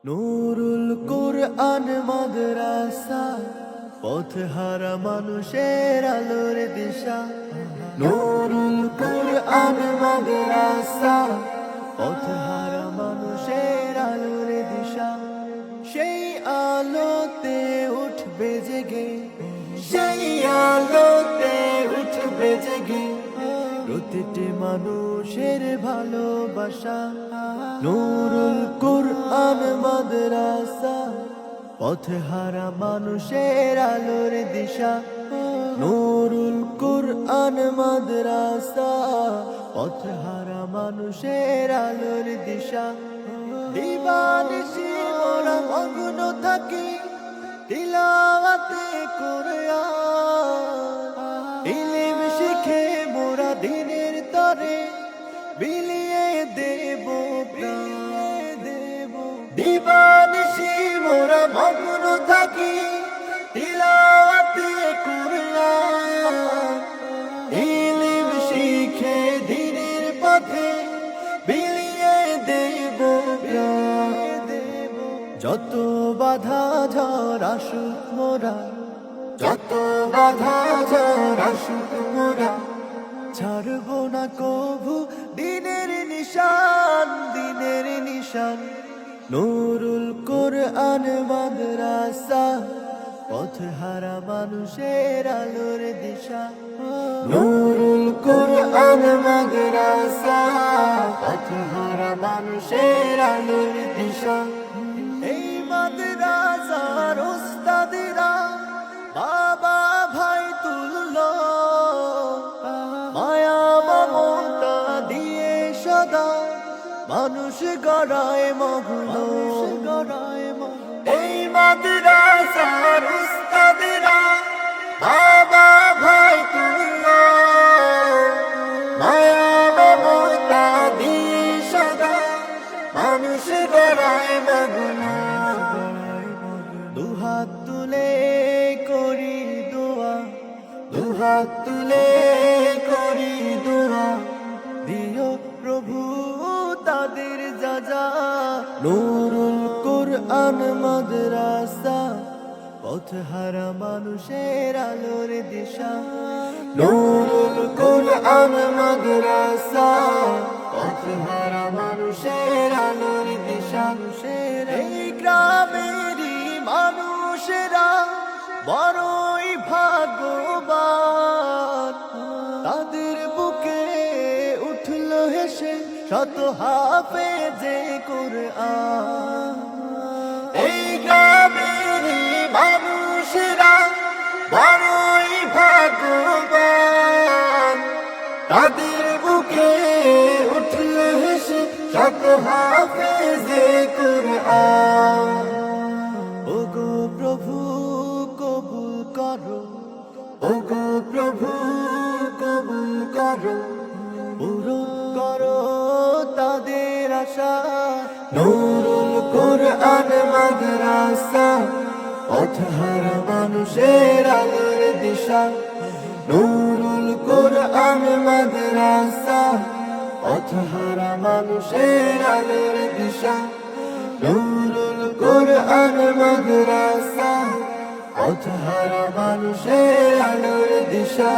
নূরুল কুরআন মাদ্রাসা, পথহারা মানুষের আলোর দিশা। নূরুল কুরআন মাদ্রাসা, পথহারা মানুষের আলোর দিশা। সেই আলোতে উঠবে জেগে, সেই আলোতে উঠবে জেগে প্রতিটি মানুষের ভালোবাসা। নূরুল কুরআন মাদ্রাসা, পথহারা মানুষের আলোর দিশা। নূরুল কুরআন মাদ্রাসা, পথহারা মানুষের আলোর দিশা। দিবানিশি মোরা মগ্ন থাকি তিলাওয়াতে কুরআন, ইলম শিখে মোরা দিনের তরে বিলিয়ে দেব প্রাণ। দিবানিশি মোরা মগ্ন থাকি তিলাওয়াতে কুরআন, ইলম শিখে দিনের পথে বিলিয়ে দেব প্রাণ। যত বাধা ঝড় আসুক মোরা, যত বাধা ঝড় আসুক মোরা ছাড়ব না কভু দিনের নিশান, দিনের নিশান। নূরুল কুরআন মাদ্রাসা, পথহারা মানুষের আলোর দিশা। নূরুল কুরআন মাদ্রাসা, পথহারা মানুষের আলোর দিশা। এই মাদ্রাসার উস্তাদেরা বাবা ভাই তুল্য, মায়া মমতা দিয়ে সদা মানুষ গড়ায় মগ্ন। এই মাদ্রাসার উস্তাদেরা বাবা ভাই তুল্য, মায়া মমতা দিয়ে সদা মানুষ গড়ায় মগ্ন। দুহাত তুলে করি দোয়া, দুহাত তুলে করি দোয়া, দিও প্রভু তাদের যাজা। নূরুল কুরআন মাদ্রাসা, পথহারা মানুষের আলোর দিশা। নূরুল কুরআন মাদ্রাসা, পথহারা মানুষের আলোর দিশা। এই গ্রামেরই মানুষেরা বড়ই ভাগ্যবান, তাদের বুকে উঠল হেসে শত হাফেজে কুরআন। এই গ্রামেরই মানুষেরা বড়ই ভাগ্যবান, তাদের বুকে উঠল হেসে শত হাফেজে কুরআন। ওগো প্রভু কবুল করো, ওগো প্রভু কবুল করো, পূরণ করো তাদের আশা। নূরুল কুরআন মাদ্রাসা, পথহারা মানুষের আলোর দিশা। নূরুল কুরআন মাদ্রাসা, পথহারা মানুষের আলোর দিশা। নূরুল কুরআন মাদ্রাসা, পথহারা মানুষের আলোর দিশা।